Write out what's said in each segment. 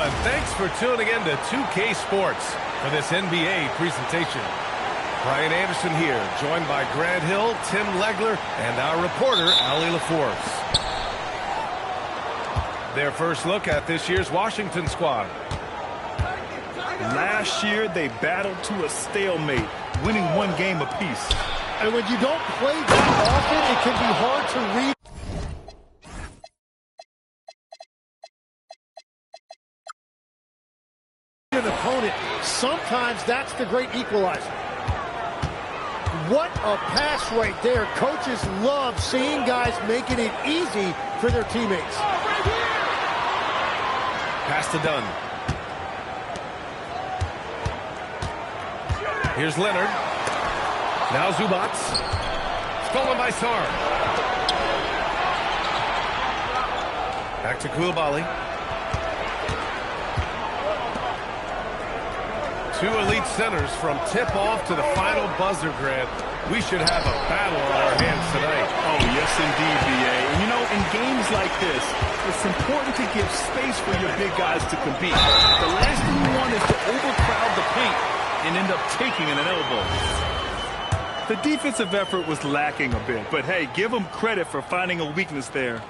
everyone. Thanks for tuning in to 2K Sports for this NBA presentation. Brian Anderson here, joined by Grant Hill, Tim Legler, and our reporter, Ali LaForce. Their first look at this year's Washington squad. Last year, they battled to a stalemate, winning one game apiece. And when you don't play that often, it can be hard to read an opponent. Sometimes that's the great equalizer. What a pass right there. Coaches love seeing guys making it easy for their teammates. Pass to Dunn. Here's Leonard. Now Zubac. Stolen by Sarr. Back to Koulibaly. Two elite centers from tip-off to the final buzzer, Grant. We should have a battle on our hands tonight. Oh, yes, indeed, B.A. And, you know, in games like this, it's important to give space for your big guys to compete. The last thing you want is to overcrowd the paint and end up taking an elbow. The defensive effort was lacking a bit, but, hey, give them credit for finding a weakness there.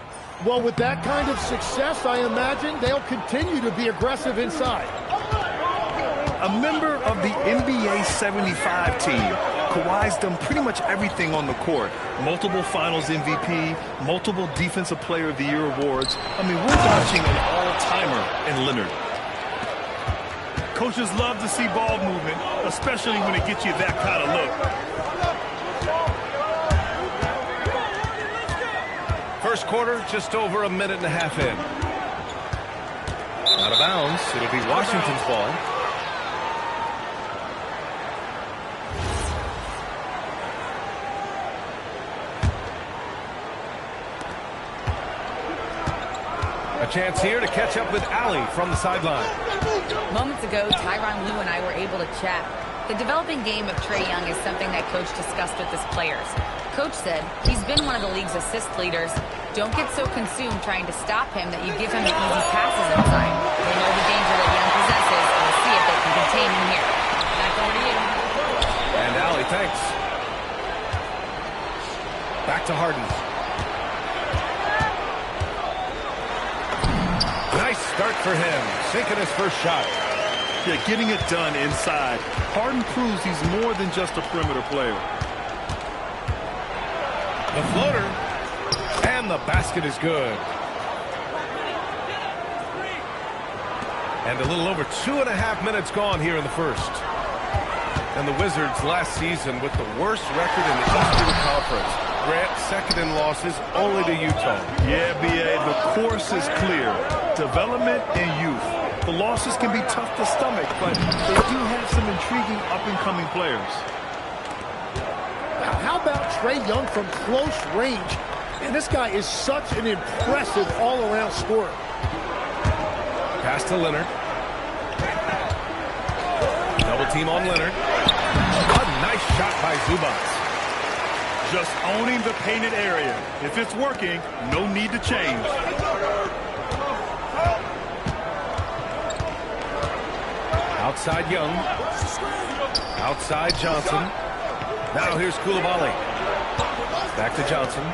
Well, with that kind of success, I imagine they'll continue to be aggressive inside. A member of the NBA 75 team, Kawhi's done pretty much everything on the court. Multiple Finals MVP, multiple Defensive Player of the Year awards. I mean, we're watching an all-timer in Leonard. Coaches love to see ball movement, especially when it gets you that kind of look. First quarter, just over a minute and a half in. Out of bounds. It'll be Washington's ball. A chance here to catch up with Ali from the sideline. Moments ago, Tyronn Lue and I were able to chat. The developing game of Trae Young is something that Coach discussed with his players. Coach said he's been one of the league's assist leaders. Don't get so consumed trying to stop him that you give him the easy passes inside. They know the danger that Young possesses. We'll see if they can contain him here. Back over to you. And Ali, thanks. Back to Harden. Nice start for him, sinking his first shot. Yeah, getting it done inside. Harden proves he's more than just a perimeter player. The floater, and the basket is good. And a little over 2.5 minutes gone here in the first. And the Wizards last season with the worst record in the Eastern Conference. Grant, second in losses, only to Utah. Yeah, B.A., the course is clear. Development and youth. The losses can be tough to stomach, but they do have some intriguing up-and-coming players. How about Trae Young from close range? And this guy is such an impressive all-around scorer. Pass to Leonard. Double team on Leonard. A nice shot by Zubac. Just owning the painted area. If it's working, no need to change. Outside Young. Outside Johnson. Now here's Koulibaly. Back to Johnson.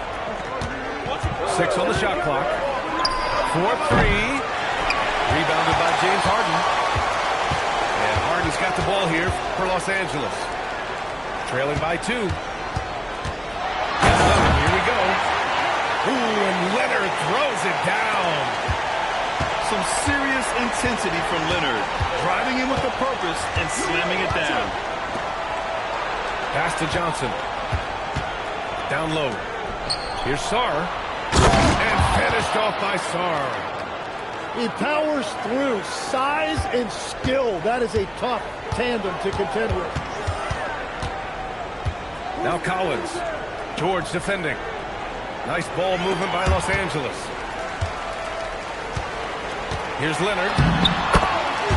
6 on the shot clock. 4-3. Rebounded by James Harden. And Harden's got the ball here for Los Angeles. Trailing by 2. Here we go. Ooh, and Leonard throws it down. Some serious intensity from Leonard. Driving in with a purpose and slamming it down. Pass to Johnson. Down low. Here's Sarr. And finished off by Sarr. He powers through. Size and skill. That is a tough tandem to contend with. Now Collins. George defending. Nice ball movement by Los Angeles. Here's Leonard.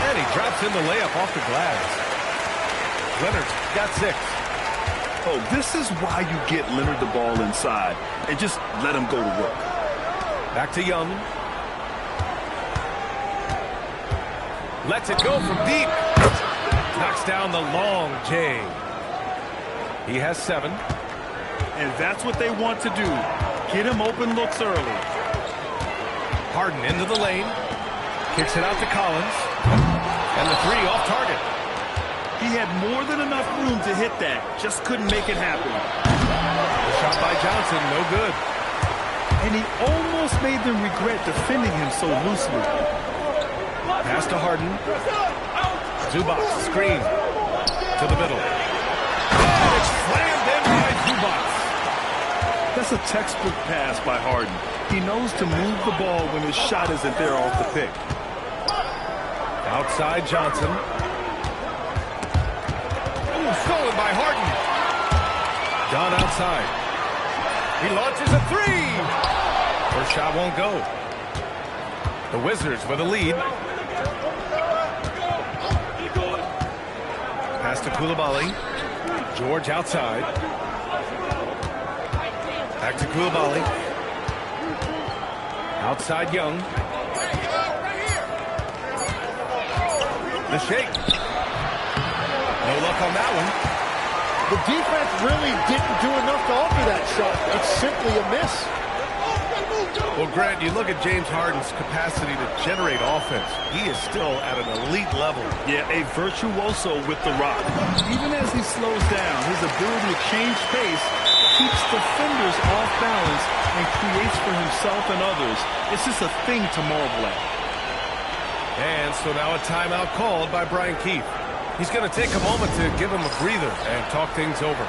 And he drops in the layup off the glass. Leonard's got 6. Oh, this is why you get Leonard the ball inside and just let him go to work. Back to Young. Lets it go from deep. Knocks down the long J. He has 7. And that's what they want to do. Get him open looks early. Harden into the lane. Kicks it out to Collins. And the 3 off target. He had more than enough room to hit that. Just couldn't make it happen. The shot by Johnson, no good. And he almost made them regret defending him so loosely. Pass to Harden. Zubac, screen. To the middle. And it's slammed in by Zubac. That's a textbook pass by Harden. He knows to move the ball when his shot isn't there off the pick. Outside Johnson. Stolen by Harden. John outside. He launches a 3. First shot won't go. The Wizards with a lead. Pass to Coulibaly. George outside. Back to Coulibaly. Outside Young. The shake. No luck on that one. The defense really didn't do enough to alter that shot. It's simply a miss. Well, Grant, you look at James Harden's capacity to generate offense. He is still at an elite level. Yeah, a virtuoso with the rock. Even as he slows down, his ability to change pace keeps defenders off balance and creates for himself and others. It's just a thing to marvel at. And so now a timeout called by Brian Keefe. He's going to take a moment to give him a breather and talk things over.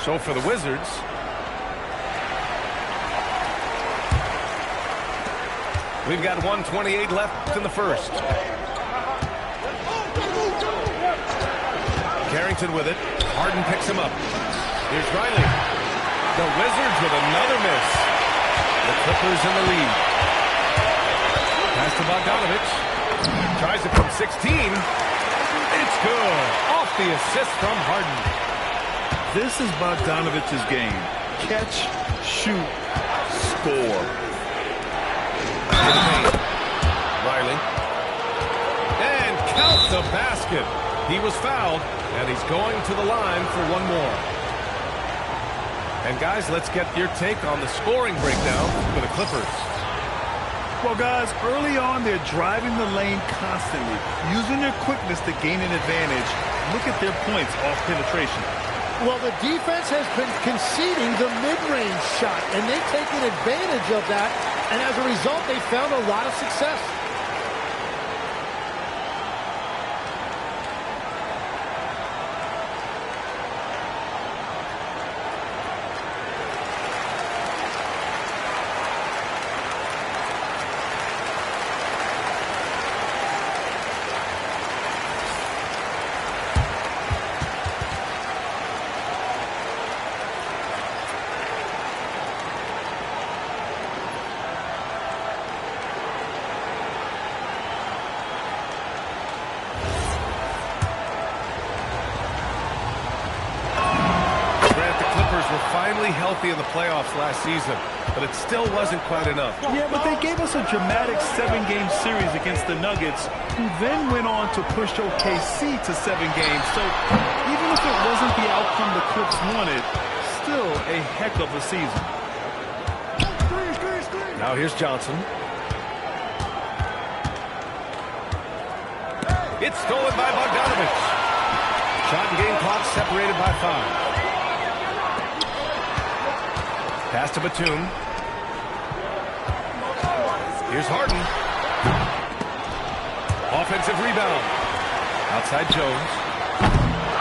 So for the Wizards, we've got 1:28 left in the first. Carrington with it. Harden picks him up. Here's Riley. The Wizards with another miss. The Clippers in the lead. Pass to Bogdanovich. Tries it from 16. It's good. Off the assist from Harden. This is Bogdanovich's game. Catch, shoot, score. Riley. And count the basket. He was fouled, and he's going to the line for one more. And guys, let's get your take on the scoring breakdown for the Clippers. Well, guys, early on, they're driving the lane constantly, using their quickness to gain an advantage. Look at their points off penetration. Well, the defense has been conceding the mid-range shot, and they've taken advantage of that, and as a result, they found a lot of success. Healthy in the playoffs last season, but it still wasn't quite enough. Yeah, but they gave us a dramatic 7-game series against the Nuggets, who then went on to push OKC to 7 games. So even if it wasn't the outcome the Clips wanted, still a heck of a season. Now here's Johnson. It's stolen by Bogdanovich. Shot and game clock separated by 5. Pass to Batum. Here's Harden. Offensive rebound. Outside Jones.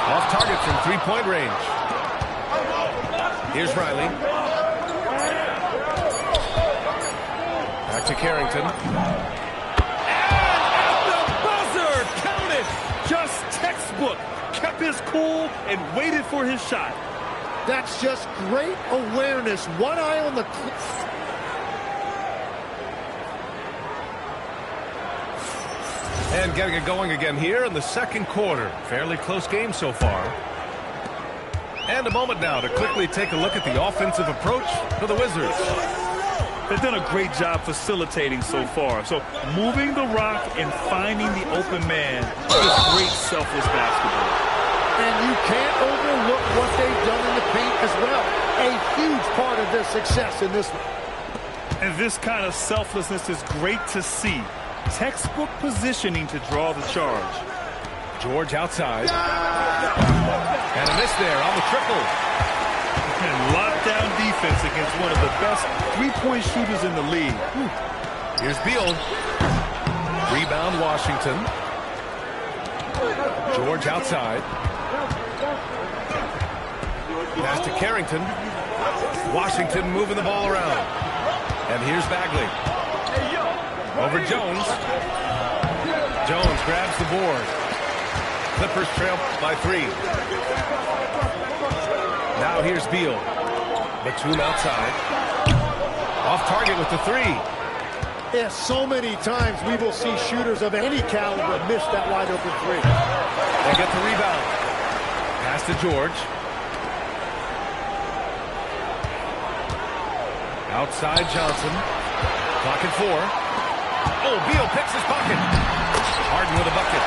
Off target from three-point range. Here's Riley. Back Back to Carrington. Buzzer! Count it! Just textbook. Kept his cool and waited for his shot. That's just great awareness. One eye on the... And getting it going again here in the second quarter. Fairly close game so far. And a moment now to quickly take a look at the offensive approach for the Wizards. They've done a great job facilitating so far. So moving the rock and finding the open man is great selfless basketball. And you can't overlook what they've done in the paint as well. A huge part of their success in this one. And this kind of selflessness is great to see. Textbook positioning to draw the charge. George outside. And a miss there on the triple. And lockdown defense against one of the best three-point shooters in the league. Here's Beal. Rebound Washington. George outside. Pass to Carrington. Washington moving the ball around. And here's Bagley. Over Jones. Jones grabs the board. Clippers trail by 3. Now here's Beal. Batum outside. Off target with the 3. Yeah, so many times we will see shooters of any caliber miss that wide open 3. They get the rebound. Pass to George. Outside Johnson. Clock at 4. Oh, Beal picks his pocket. Harden with a bucket.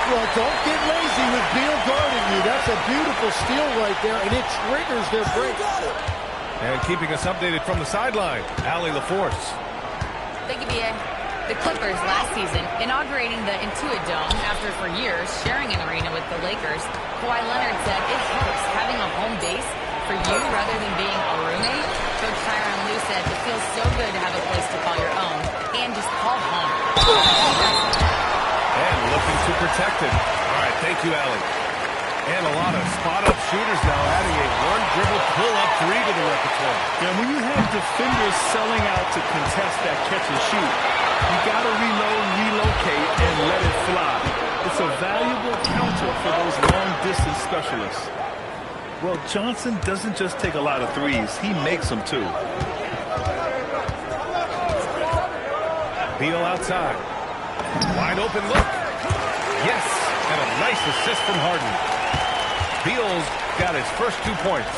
Well, don't get lazy with Beal guarding you. That's a beautiful steal right there, and it triggers their break. And keeping us updated from the sideline, Allie LaForce. Thank you, B.A. The Clippers last season inaugurating the Intuit Dome after for years sharing an arena with the Lakers. Kawhi Leonard said it helps having a home base for you rather than being a roommate. Coach Tyronn Lue said it feels so good to have a place to call your own and just call home. And looking to protect it. All right, thank you, Allie. And a lot of spot-up shooters now adding a one-dribble pull-up 3 to the repertoire. Yeah, when you have defenders selling out to contest that catch and shoot, you got to reload, relocate, and let it fly. It's a valuable counter for those long-distance specialists. Well, Johnson doesn't just take a lot of threes. He makes them, too. Beal outside. Wide open look. Yes, and a nice assist from Harden. Beal's got his first 2 points.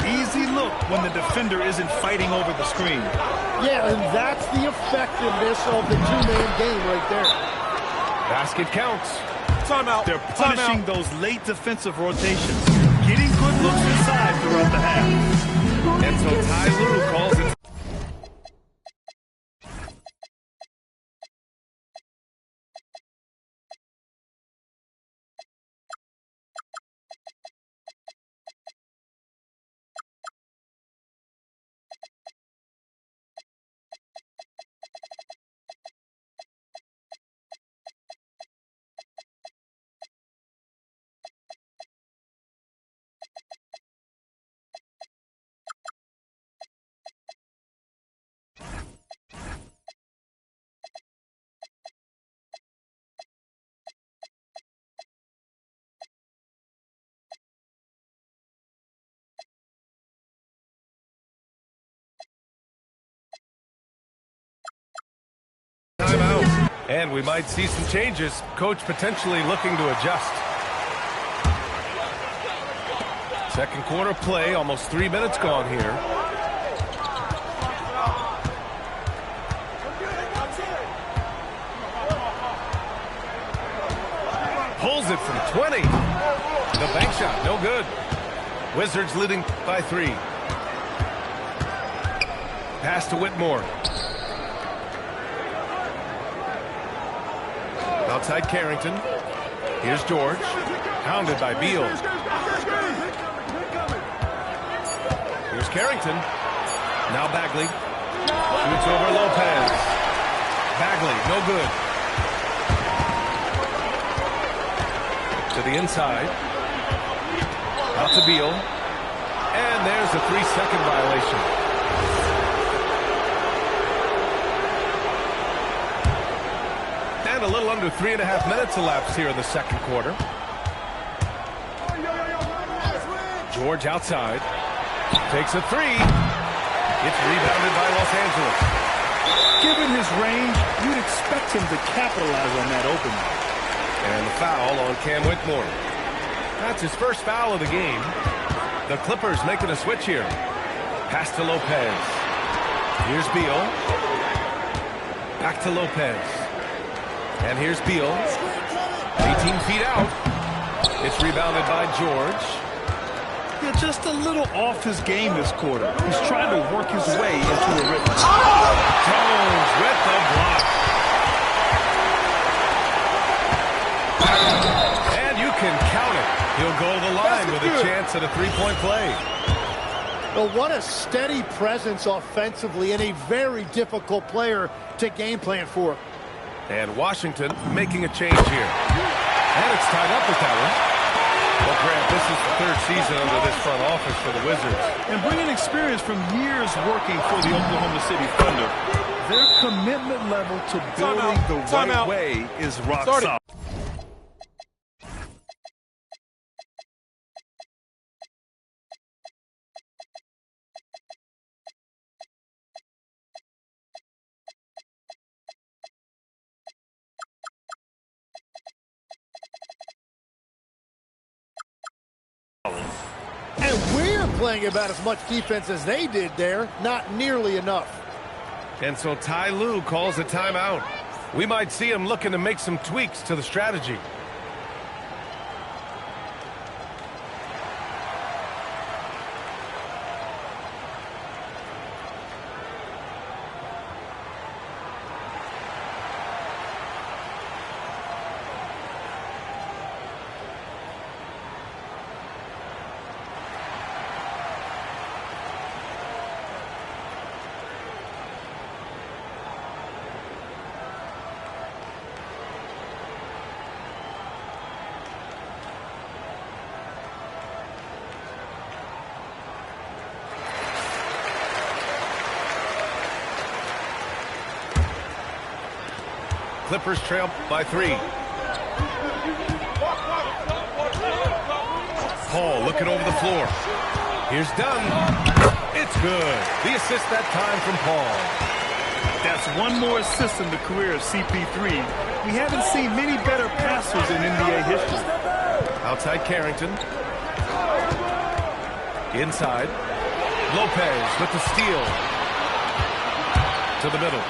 Easy look when the defender isn't fighting over the screen. Yeah, and that's the effectiveness of the two-man game right there. Basket counts. Timeout. They're punishing those late defensive rotations, getting good looks inside throughout the half. And so Ty Lue calls it. Timeout. And we might see some changes. Coach potentially looking to adjust. Second quarter play, almost 3 minutes gone here. Pulls it from 20. The bank shot, no good. Wizards leading by 3. Pass to Whitmore. Outside Carrington. Here's George. Hounded by Beal. Here's Carrington. Now Bagley. Shoots over Lopez. Bagley, no good. To the inside. Out to Beal. And there's a 3-second violation. And a little under 3.5 minutes elapsed here in the second quarter. George outside. Takes a three. It's rebounded by Los Angeles. Given his range, you'd expect him to capitalize on that opening. And the foul on Cam Whitmore. That's his first foul of the game. The Clippers making a switch here. Pass to Lopez. Here's Beal. Back to Lopez. And here's Beal. 18 feet out. It's rebounded by George. Yeah, just a little off his game this quarter. He's trying to work his way into a rhythm. Jones with the block. And you can count it. He'll go to the line with a chance at a three-point play. Well, what a steady presence offensively and a very difficult player to game plan for. And Washington making a change here. And it's tied up with that one. Well, Grant, this is the third season under this front office for the Wizards. And bringing experience from years working for the Oklahoma City Thunder, their commitment level to building the right way is rock solid. And we're playing about as much defense as they did there. Not nearly enough. And so Ty Lue calls a timeout. We might see him looking to make some tweaks to the strategy. Clippers trail by 3. Paul looking over the floor. Here's Dunn. It's good. The assist that time from Paul. That's one more assist in the career of CP3. We haven't seen many better passers in NBA history. Outside Carrington. Inside. Lopez with the steal. To the middle.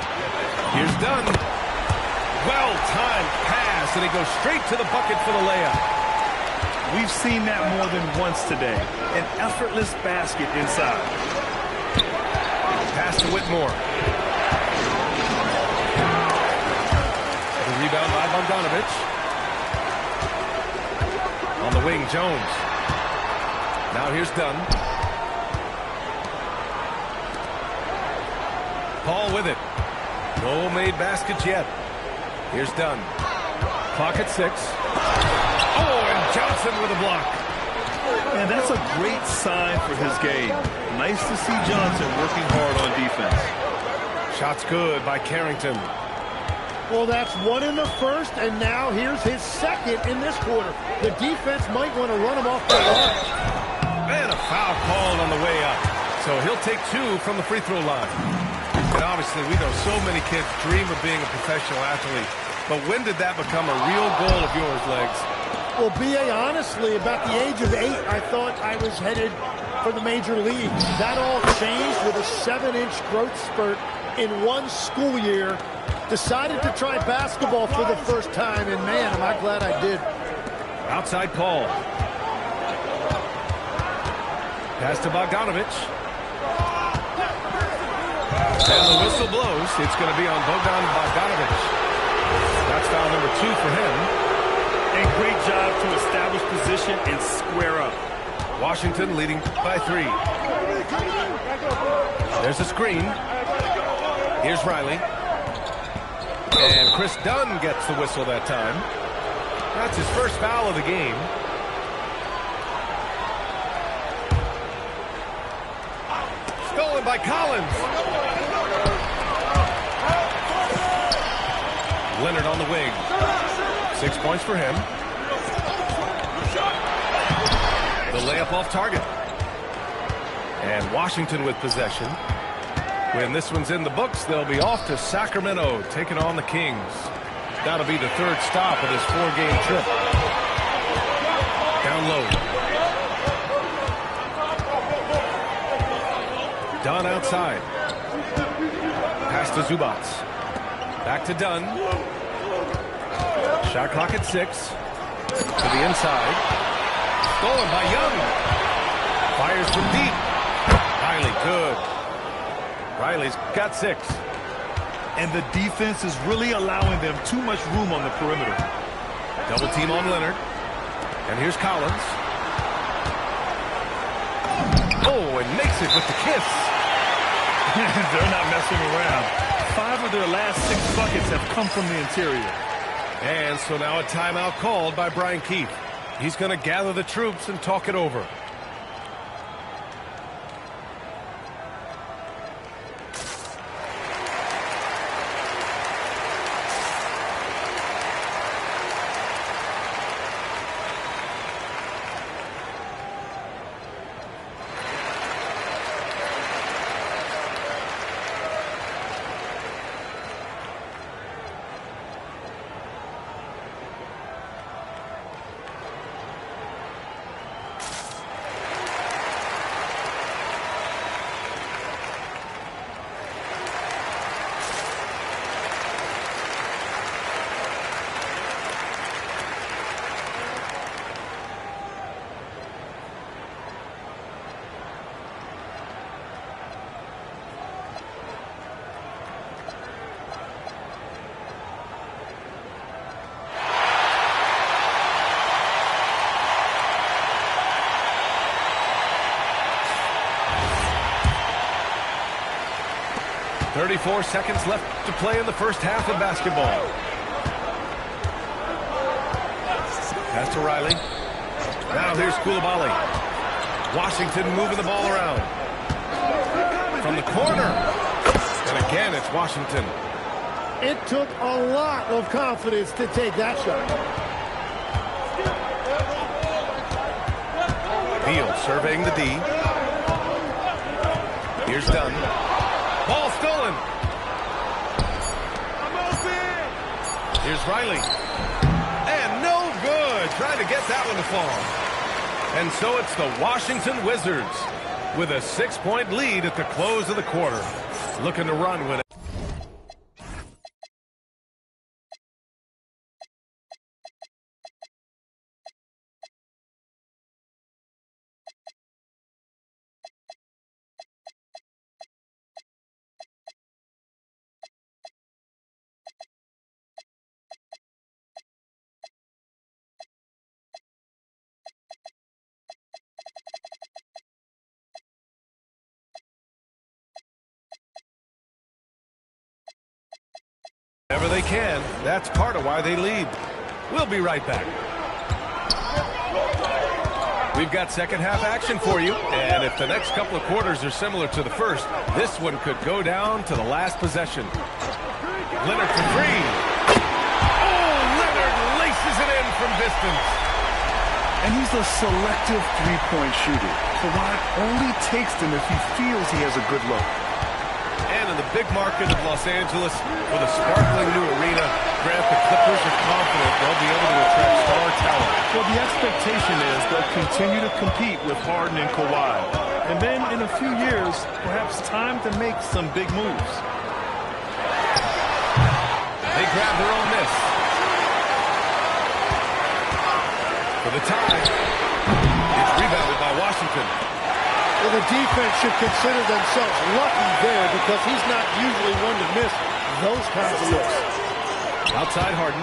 Here's Dunn. Well-timed pass, and he goes straight to the bucket for the layup. We've seen that more than once today. An effortless basket inside. Pass to Whitmore. The rebound by Bogdanovich. On the wing, Jones. Now here's Dunn. Paul with it. No made baskets yet. Here's Dunn. Clock at 6. Oh, and Johnson with a block. And that's a great sign for his game. Nice to see Johnson working hard on defense. Shot's good by Carrington. Well, that's one in the first, and now here's his second in this quarter. The defense might want to run him off the line. And a foul called on the way up. So he'll take 2 from the free throw line. And obviously, we know so many kids dream of being a professional athlete. But when did that become a real goal of yours, Legs? Well, B.A., honestly, about the age of 8, I thought I was headed for the major leagues. That all changed with a 7-inch growth spurt in one school year. Decided to try basketball for the first time, and man, am I glad I did. Outside Paul. Pass to Bogdanovich. And the whistle blows. It's going to be on Bogdan Bogdanovich. That's foul number 2 for him. And great job to establish position and square up. Washington leading by 3. There's a screen. Here's Riley. And Chris Dunn gets the whistle that time. That's his first foul of the game. Stolen by Collins. Leonard on the wing. 6 points for him. The layup off target. And Washington with possession. When this one's in the books, they'll be off to Sacramento, taking on the Kings. That'll be the third stop of this 4-game trip. Down low. Dunn outside. Pass to Zubac. Back to Dunn. Shot clock at 6. To the inside. Stolen by Young. Fires from deep. Riley, good. Riley's got 6. And the defense is really allowing them too much room on the perimeter. Double team on Leonard. And here's Collins. Oh, and makes it with the kiss. They're not messing around. 5 of their last 6 buckets have come from the interior. And so now a timeout called by Brian Keefe. He's going to gather the troops and talk it over. .34 seconds left to play in the first half of basketball. Pass to Riley. Now here's Coulibaly. Washington moving the ball around. From the corner. And again, it's Washington. It took a lot of confidence to take that shot. Beal surveying the D. Here's Dunn. Ball stolen. Here's Riley. And no good. Trying to get that one to fall. And so it's the Washington Wizards with a 6-point lead at the close of the quarter. Looking to run with it. Whenever they can, that's part of why they lead. We'll be right back. We've got second half action for you, and if the next couple of quarters are similar to the first, this one could go down to the last possession. Leonard for 3. Oh, Leonard laces it in from distance. And he's a selective three-point shooter. Kawhi only takes them if he feels he has a good look. And in the big market of Los Angeles, with a sparkling new arena, Grant, the Clippers are confident they'll be able to attract star talent. Well, the expectation is they'll continue to compete with Harden and Kawhi. And then in a few years, perhaps time to make some big moves. They grab their own miss. For the tie. It's rebounded by Washington. Well, the defense should consider themselves lucky there because he's not usually one to miss those kinds of looks. Outside Harden.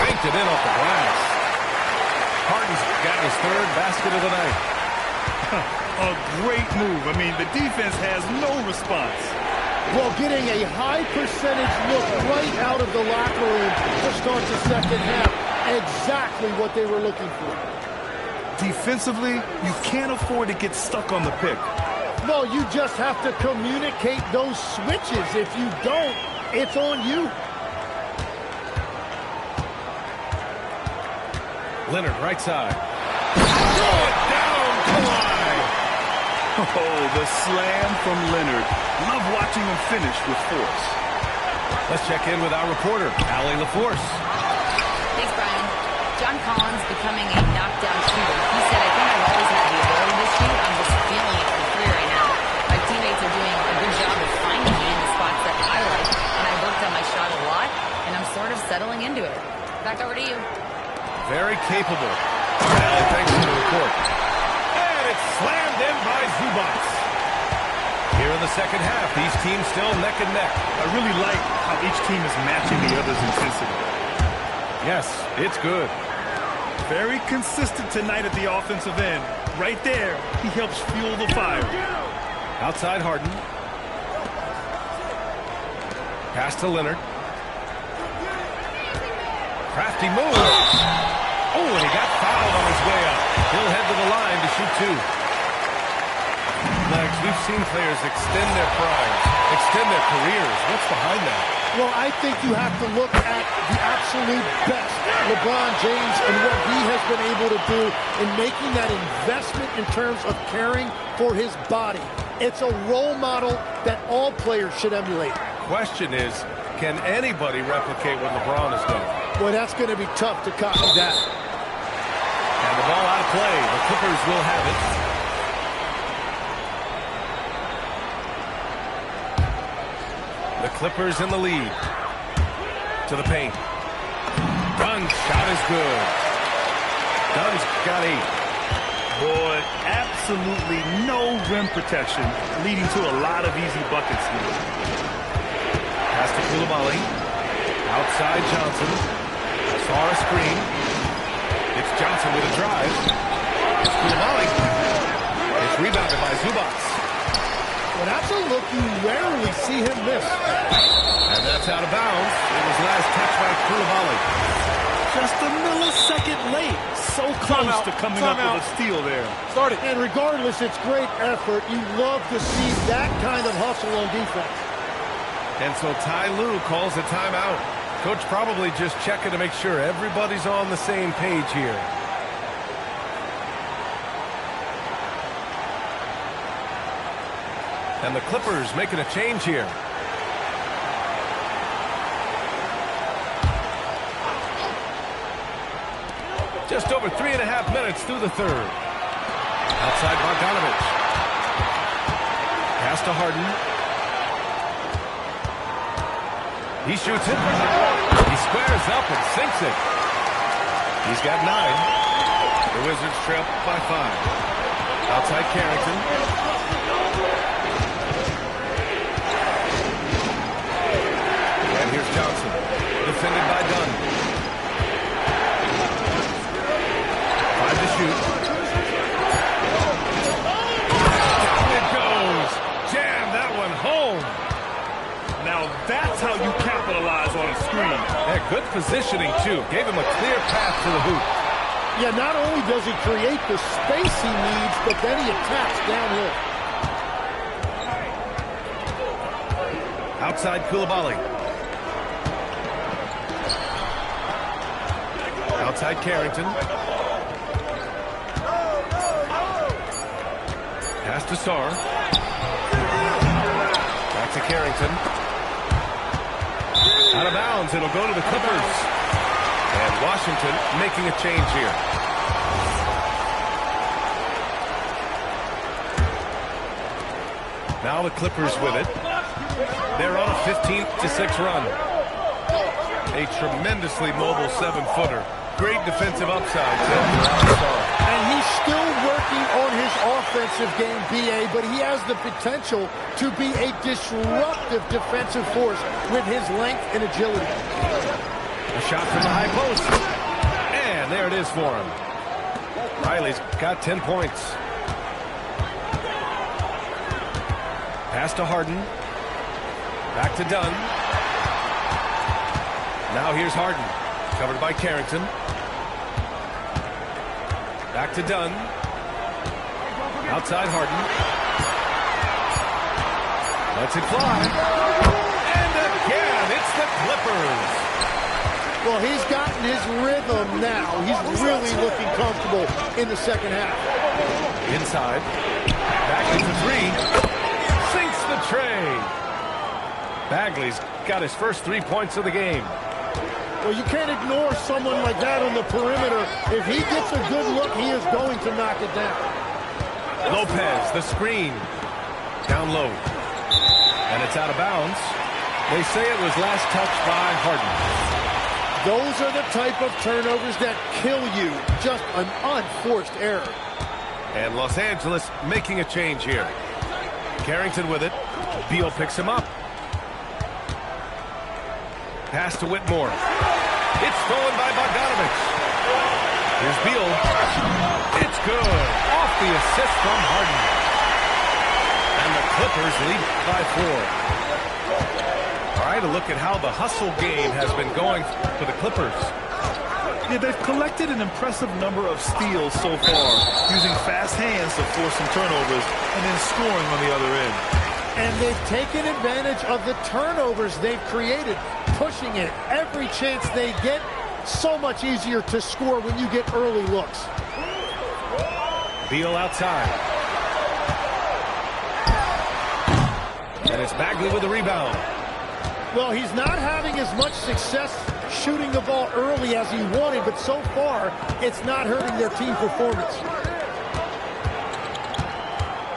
Banked it in off the glass. Harden's got his third basket of the night. A great move. I mean, the defense has no response. Well, getting a high percentage look right out of the locker room to start the second half. Exactly what they were looking for. Defensively, you can't afford to get stuck on the pick. all, you just have to communicate those switches. If you don't, it's on you. Leonard, right side. Throw it down to line. Oh, the slam from Leonard. Love watching him finish with force. Let's check in with our reporter, Allie LaForce. Thanks, Brian. John Collins becoming a knockdown shooter. He said, I think I've always had the ability to shoot. I'm just feeling it for free right now. My teammates are doing a good job of finding me in the spots that I like, and I worked on my shot a lot, and I'm sort of settling into it. Back over to you. Very capable. Allie, thanks for the report. And it's slammed in by Zubac. Here in the second half, these teams still neck and neck. I really like how each team is matching the other's intensity. Yes, it's good. Very consistent tonight at the offensive end. Right there, he helps fuel the fire. Outside Harden. Pass to Leonard. Crafty move. Oh, and he got fouled on his way up. He'll head to the line to shoot two. Lex, we've seen players extend their primes, extend their careers. What's behind that? Well, I think you have to look at the absolute best, LeBron James, and what he has been able to do in making that investment in terms of caring for his body. It's a role model that all players should emulate. Question is, can anybody replicate what LeBron has done? Boy, that's going to be tough to copy that. And the ball out of play. The Clippers will have it. The Clippers in the lead. To the paint. Dunn's shot is good. Dunn's got 8. Boy, absolutely no rim protection, leading to a lot of easy buckets here. Pass to Coulibaly. Outside Johnson. Saw a screen. It's Johnson with a drive. It's Coulibaly. It's rebounded by Zubac. Well, that's a look you rarely see him miss. And that's out of bounds. It was last touched by Coulibaly. Just a millisecond late. So close to coming up with a steal there. Started. And regardless, it's great effort. You love to see that kind of hustle on defense. And so Ty Lue calls a timeout. Coach probably just checking to make sure everybody's on the same page here. And the Clippers making a change here. Just over 3.5 minutes through the third. Outside Bogdanovich. Pass to Harden. He shoots it. He squares up and sinks it. He's got 9. The Wizards trail by 5. Outside Carrington. And here's Johnson. Defended by Dunn. 5 to shoot. Down it goes. Jam that one home. Now that's how you capitalize on a screen. Yeah, good positioning, too. Gave him a clear path to the hoop. Yeah, not only does he create the space he needs, but then he attacks downhill. Outside Coulibaly. Outside Carrington. Pass to Sarr. Back to Carrington. Out of bounds. It'll go to the Clippers. And Washington making a change here. Now the Clippers with it. They're on a 15-6 run. A tremendously mobile 7-footer. Great defensive upside. And he's still working on his offensive game, B.A., but he has the potential to be a disruptive defensive force with his length and agility. A shot from the high post. And there it is for him. Riley's got 10 points. Pass to Harden. Back to Dunn. Now here's Harden. Covered by Carrington. Back to Dunn. Outside Harden. Lets it fly. And again, it's the Clippers. Well, he's gotten his rhythm now. He's really looking comfortable in the second half. Inside. Bagley for three. Sinks the tray. Bagley's got his first 3 points of the game. Well, you can't ignore someone like that on the perimeter. If he gets a good look, he is going to knock it down. Lopez, the screen. Down low. And it's out of bounds. They say it was last touched by Harden. Those are the type of turnovers that kill you. Just an unforced error. And Los Angeles making a change here. Carrington with it. Beal picks him up. Pass to Whitmore. It's stolen by Bogdanovich. Here's Beal. It's good. Off the assist from Harden. And the Clippers lead by 4. All right, a look at how the hustle game has been going for the Clippers. Yeah, they've collected an impressive number of steals so far, using fast hands to force some turnovers and then scoring on the other end. And they've taken advantage of the turnovers they've created, pushing it every chance they get. So much easier to score when you get early looks. Beal outside. And it's Bagley with the rebound. Well, he's not having as much success shooting the ball early as he wanted, but so far, it's not hurting their team performance.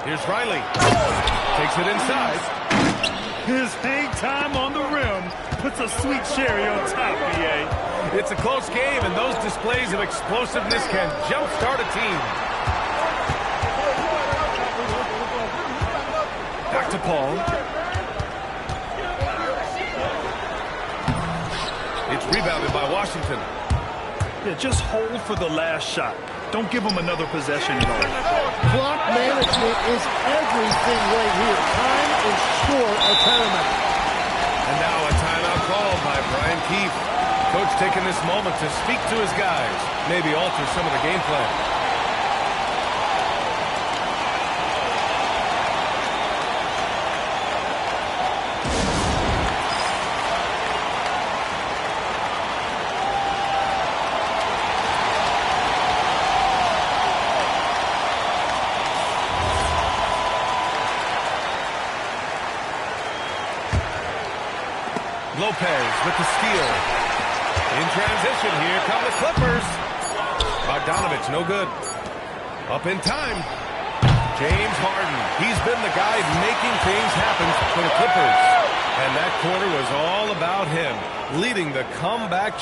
Here's Riley. Takes it inside. His hang time on the rim puts a sweet cherry on top, BA. It's a close game, and those displays of explosiveness can jumpstart a team. Back to Paul. It's rebounded by Washington. Yeah, just hold for the last shot. Don't give him another possession at all. Clock management is everything right here. Time and score are paramount. And now a timeout called by Brian Keefe. Coach taking this moment to speak to his guys, maybe alter some of the game plan. Lopez with the steal. In transition, here come the Clippers. Bogdanovich, no good. Up in time. James Harden. He's been the guy making things happen for the Clippers. And that quarter was all about him, leading the comeback.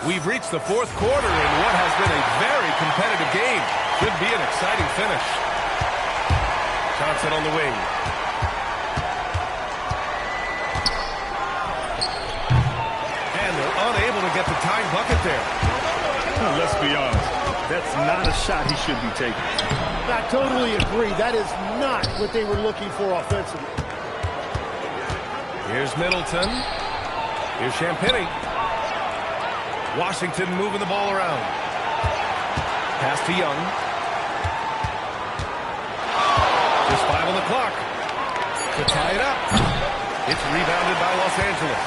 We've reached the fourth quarter in what has been a very competitive game. Could be an exciting finish. Johnson on the wing. And they're unable to get the tying bucket there. Well, let's be honest. That's not a shot he should be taking. I totally agree. That is not what they were looking for offensively. Here's Middleton. Here's Champagnie. Washington moving the ball around. Pass to Young. Just 5 on the clock to tie it up. It's rebounded by Los Angeles.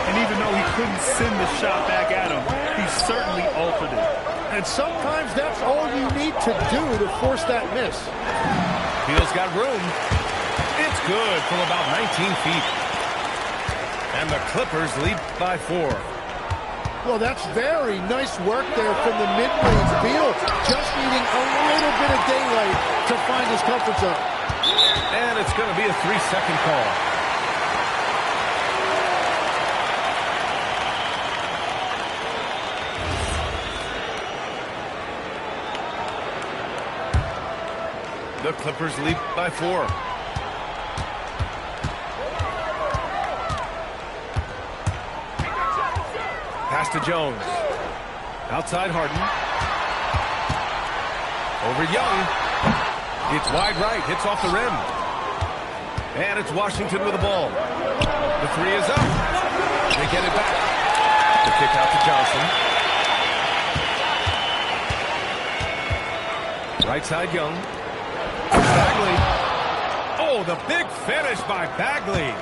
And even though he couldn't send the shot back at him, he certainly altered it. And sometimes that's all you need to do to force that miss. Beal's got room. It's good from about 19 feet. And the Clippers lead by 4. Well, that's very nice work there from the mid-range. Beal just needing a little bit of daylight to find his comfort zone. And it's going to be a 3-second call. The Clippers lead by 4. Pass to Jones. Outside Harden. Over Young. It's wide right. Hits off the rim. And it's Washington with the ball. The three is up. They get it back. The kick out to Johnson. Right side, Young. Bagley. Oh, the big finish by Bagley.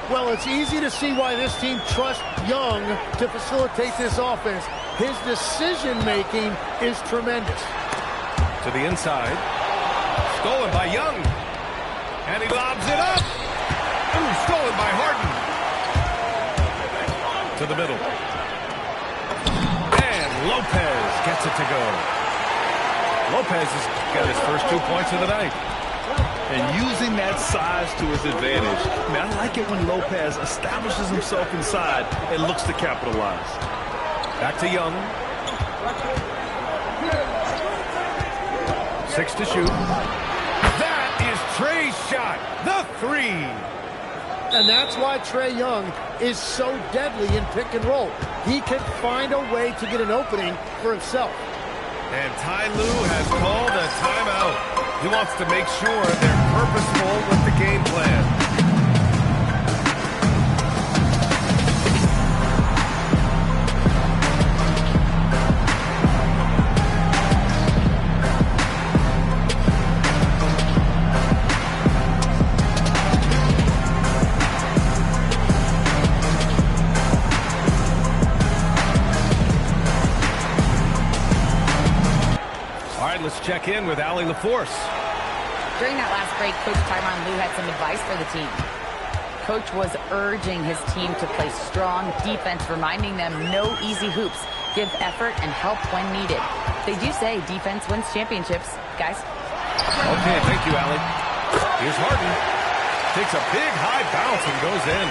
Well, it's easy to see why this team trusts Young to facilitate this offense. His decision-making is tremendous. To the inside. Stolen by Young. And he lobs it up. Ooh, stolen by Harden. To the middle. And Lopez gets it to go. Lopez has got his first 2 points of the night. And using that size to his advantage. I mean, I like it when Lopez establishes himself inside and looks to capitalize. Back to Young. 6 to shoot. That is Trey's shot. The 3. And that's why Trae Young is so deadly in pick and roll. He can find a way to get an opening for himself. And Ty Lue has called a timeout. He wants to make sure they're purposeful with the game plan. Let's check in with Allie LaForce. During that last break, Coach Tyronn Lue had some advice for the team. Coach was urging his team to play strong defense, reminding them no easy hoops, give effort, and help when needed. They do say defense wins championships, guys. Okay, thank you, Allie. Here's Harden. Takes a big high bounce and goes in.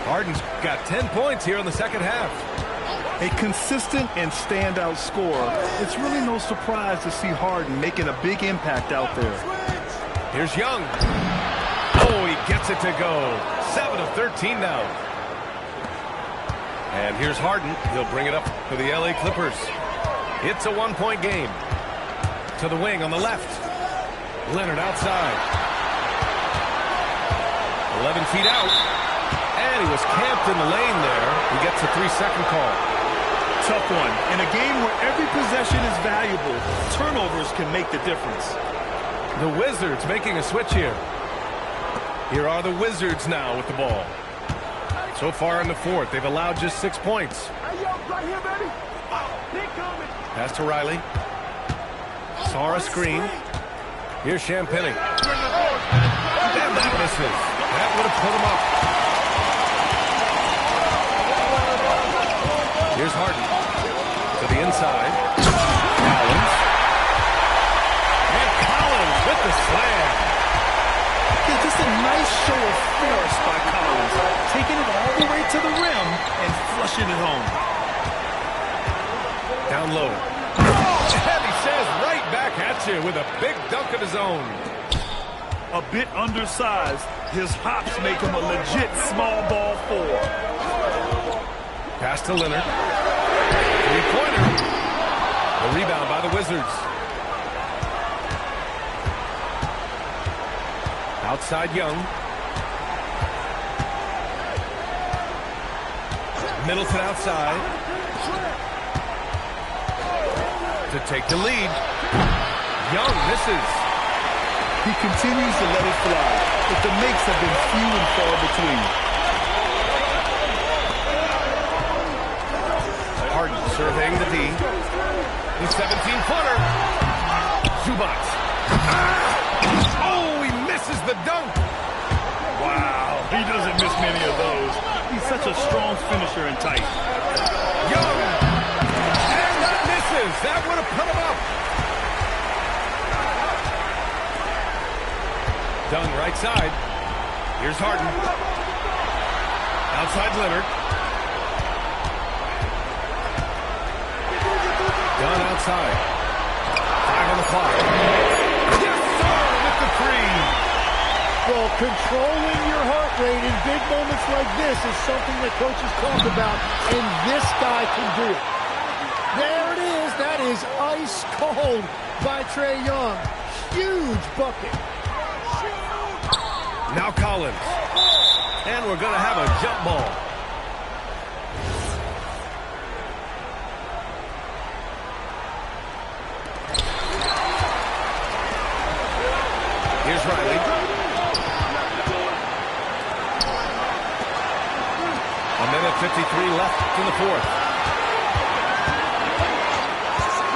Harden's got 10 points here in the second half. A consistent and standout scorer. It's really no surprise to see Harden making a big impact out there. Here's Young. Oh, he gets it to go. 7 of 13 now. And here's Harden. He'll bring it up for the LA Clippers. It's a 1-point game. To the wing on the left. Leonard outside. 11 feet out. And he was camped in the lane there. He gets a 3-second call. Tough one. In a game where every possession is valuable, turnovers can make the difference. The Wizards making a switch here. Here are the Wizards now with the ball. So far in the fourth, they've allowed just 6 points. Right here, baby. Pass to Riley. Saw a screen. Here's Champagnie. And that misses. That would have put him up. Here's Harden. To the inside. Collins. And Collins with the slam. Yeah, just a nice show of force by Collins. Taking it all the way to the rim and flushing it home. Down low. And he says right back at you with a big dunk of his own. A bit undersized. His hops make him a legit small ball 4. Pass to Leonard. Three-pointer. The rebound by the Wizards. Outside Young. Middleton outside. To take the lead. Young misses. He continues to let it fly, but the makes have been few and far between. Harden surveying the D. The 17-footer. Zubac. Oh, he misses the dunk. Wow, he doesn't miss many of those. He's such a strong finisher and tight. Young. And that misses. That would have put him up. Dunn right side. Here's Harden. Outside Leonard. Dunn outside. 5 on the clock. Yes, sir, with the 3. Well, controlling your heart rate in big moments like this is something that coaches talk about, and this guy can do it. There it is. That is ice cold by Trae Young. Huge bucket. Now Collins. And we're going to have a jump ball. Here's Riley. A minute 53 left in the fourth.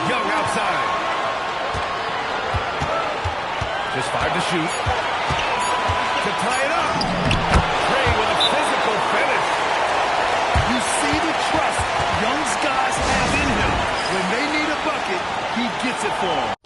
Young outside. Just 5 to shoot. To tie it up. Trey with a physical finish. You see the trust Young's guys have in him. When they need a bucket, he gets it for them.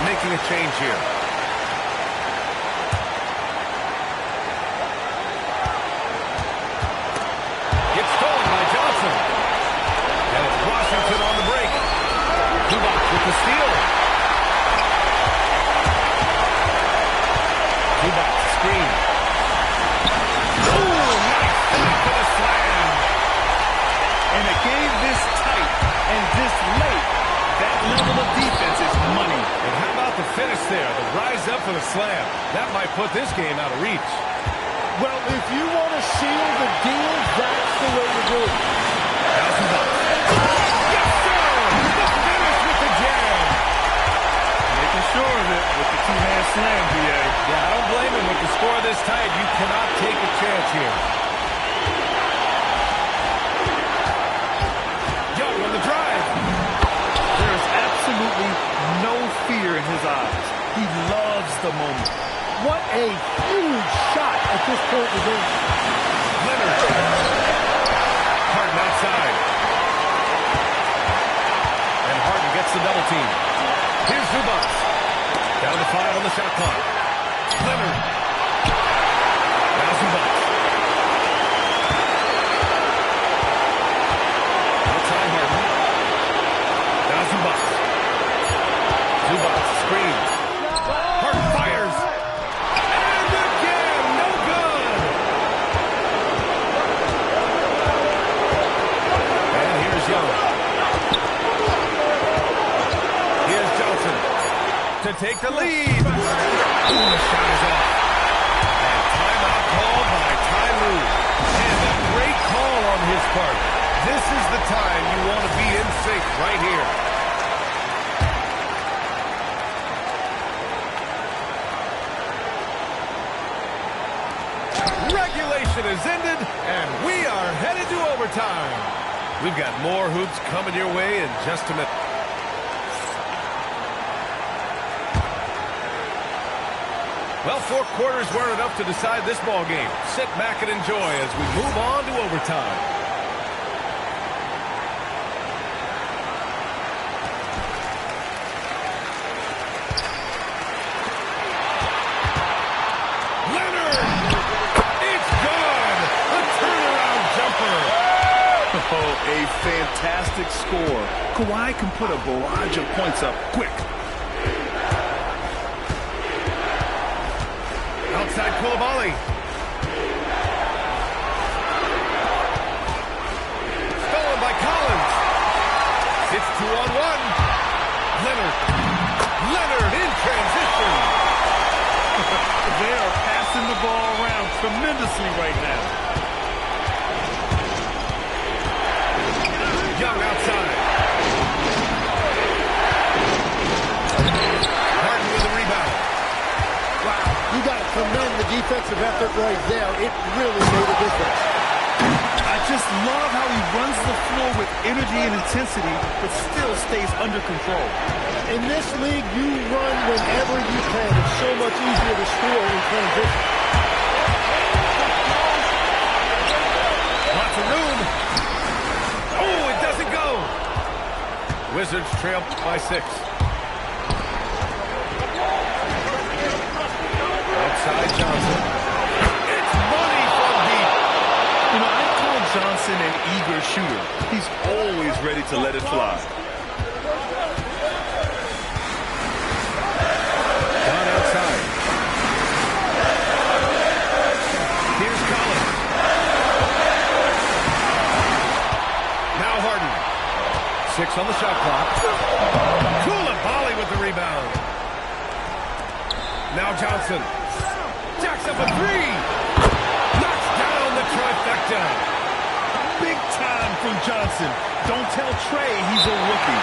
Making a change here. It's stolen by Johnson. And it's Washington on the break. Zubac with the steal. Zubac screen. Oh, nice finish for the slam. In a game this tight and this late, that level of defense is money. And how about the finish there? The rise up for the slam. That might put this game out of reach. Well, if you want to seal the deal, that's the way to do it. Yes, sir! The finish with the jam. Making sure of it with the two-hand slam, B.A. Yeah, I don't blame him. With the score this tight, you cannot take a chance here. Young on the drive. There's absolutely no fear in his eyes. He loves the moment. What a huge shot at this point in the game. Leonard. Harden outside. And Harden gets the double team. Here's Zubac. Down to 5 on the shot clock. Leonard. Now Zubac. Outside Harden. Now Zubac. Zubac screen. Harden fires. And again, no good. And here's Young. Here's Johnson to take the lead. Ooh, the shot is off. And timeout called by Ty Lue. And a great call on his part. This is the time you want to be in sync right here. Regulation is ended, and we are headed to overtime. We've got more hoops coming your way in just a minute. Well, 4 quarters weren't enough to decide this ball game. Sit back and enjoy as we move on to overtime. Leonard! It's good! A turnaround jumper! Oh, a fantastic score. Kawhi can put a barrage of points up quick. Outside Coulibaly. Stolen by Collins. It's 2-on-1. Leonard. Leonard in transition. They are passing the ball around tremendously right now. Young outside. Harden with a rebound. Wow, you got to commend the defensive effort right there. It really made a difference. I just love how he runs the floor with energy and intensity, but still stays under control. In this league, you run whenever you can. It's so much easier to score in transition. Lots of room. Oh, it doesn't go. Wizards trail by 6. Outside Johnson. It's money from deep. You know, I call Johnson an eager shooter. He's always ready to let it fly. Gone outside. Here's Collins. Now Harden. 6 on the shot clock. Koulibaly with the rebound. Now Johnson. Jacks up a 3. Knocks down the trifecta. Big time from Johnson. Don't tell Trey he's a rookie.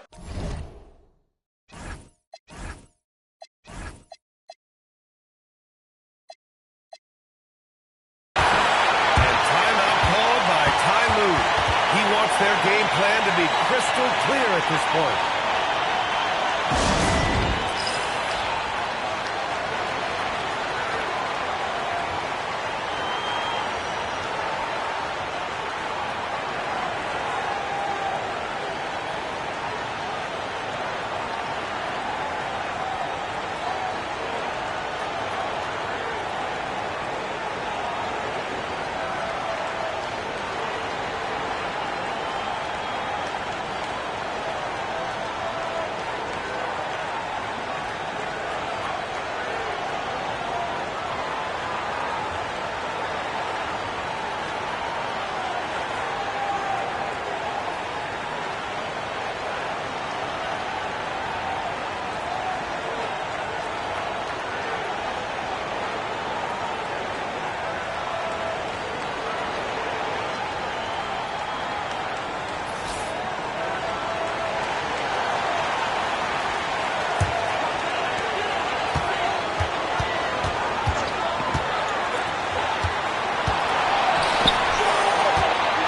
And timeout called by Ty Lue. He wants their game plan to be crystal clear at this point.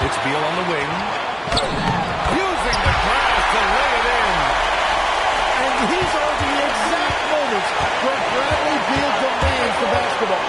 It's Beal on the wing. Using the glass to lay it in. And these are the exact moments where Bradley Beal demands the basketball.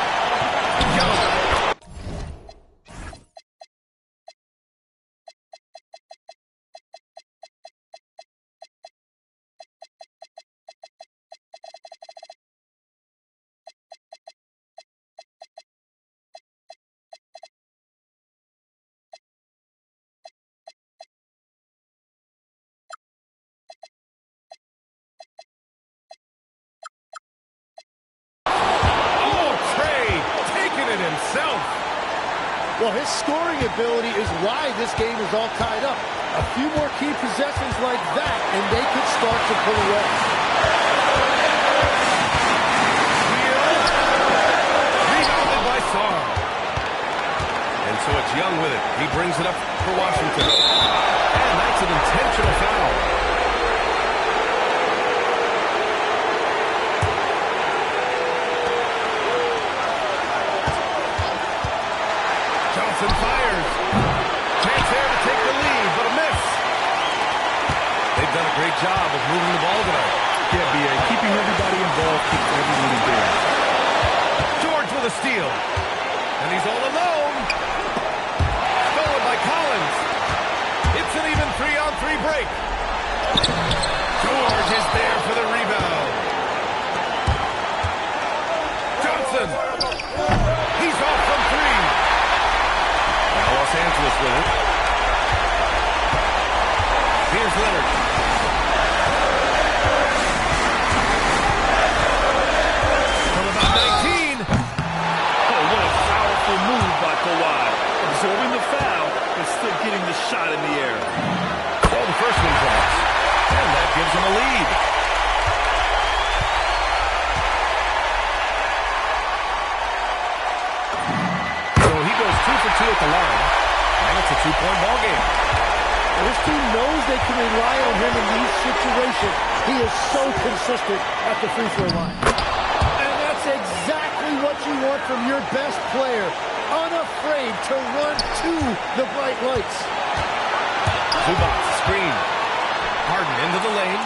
Well, his scoring ability is why this game is all tied up. A few more key possessions like that, and they could start to pull away. Rebounded by Sarr. And so it's Young with it. He brings it up for Washington. And that's an intentional foul. Johnson fires. Chance there to take the lead, but a miss. They've done a great job of moving the ball tonight. Yeah, B.A. Keeping everybody involved, keeps everyone engaged. George with a steal. And he's all alone. Stolen by Collins. It's an even 3-on-3 break. George is there for the rebound. Johnson. He's off from 3. Now Los Angeles with it. Here's Leonard. From about 19. Oh, what a powerful move by Kawhi. Absorbing the foul, but still getting the shot in the air. Oh, the first one drops. And that gives him a lead. So he goes 2 for 2 at the line. And it's a 2-point ball game. This team knows they can rely on him in these situations. He is so consistent at the free throw line. And that's exactly what you want from your best player. Unafraid to run to the bright lights. Zubac, screen. Harden into the lane.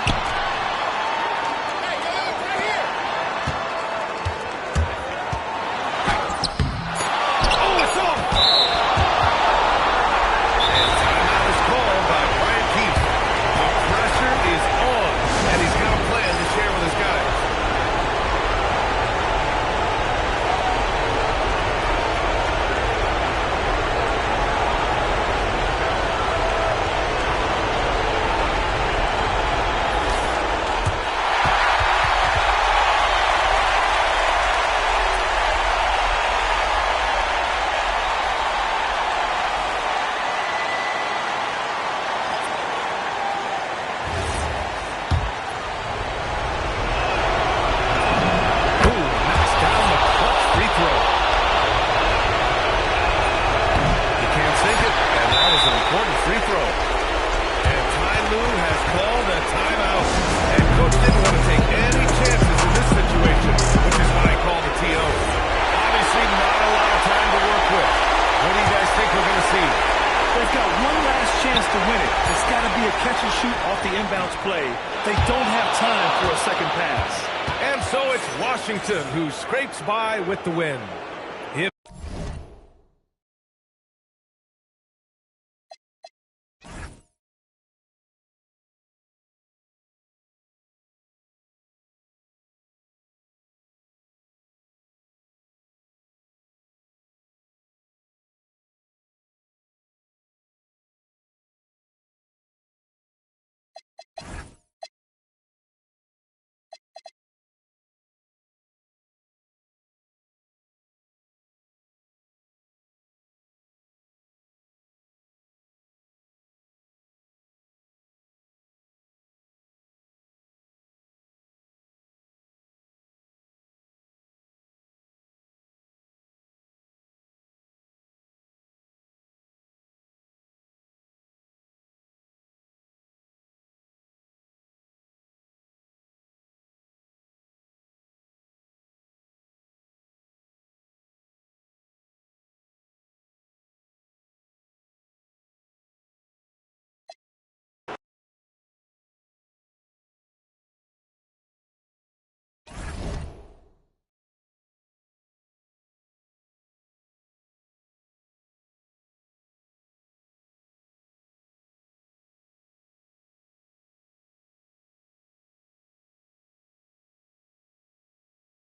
Oh, it's off! And timeout is called by Brian Keefe. The pressure is on, and he's got a plan to share with his guys. chance to win it, it's got to be a catch and shoot off the inbounds play. They don't have time for a second pass. And so it's Washington who scrapes by with the win.